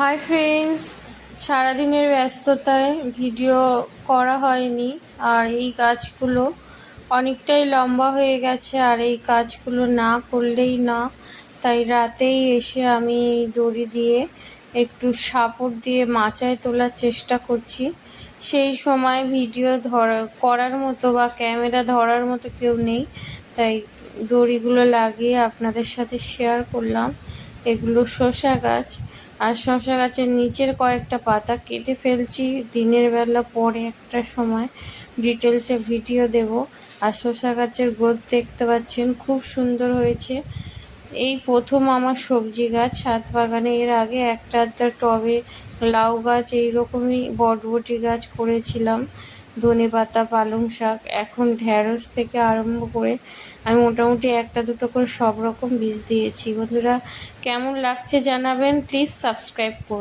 Hi friends, সারাদিনের ব্যস্ততায় video করা হয়নি। আর এই গাছগুলো অনেকটাই লম্বা হয়ে গেছে, আর এই কাজগুলো না করলেই না। তাই রাতেই এসে আমি এই দড়ি দিয়ে একটু সাপোর্ট দিয়ে মাচায় তোলার চেষ্টা করছি। সেই সময় ভিডিও করার মতো বা ক্যামেরা ধরার মতো কেউ নেই, তাই দড়িগুলো লাগিয়ে আপনাদের সাথে শেয়ার করলাম। এগুলো শসা গাছ, আর শসা গাছের নিচের কয়েকটা পাতা কেটে ফেলছি। দিনের বেলা পরে একটা সময় ডিটেলসে ভিডিও দেব। আর শসা গাছের গ্রোথ দেখতে পাচ্ছেন, খুব সুন্দর হয়েছে। এই প্রথম আমার সবজি গাছ ছাদ বাগানে। এর আগে একটা আধটা টবে লাউ গাছ এইরকমই বরবটি গাছ করেছিলাম, ধনেপাতা, পালং শাক। এখন ঢ্যাঁড়স থেকে আরম্ভ করে আমি মোটামুটি একটা দুটো করে সব রকম বীজ দিয়েছি। বন্ধুরা, কেমন লাগছে জানাবেন, প্লিজ সাবস্ক্রাইব করুন।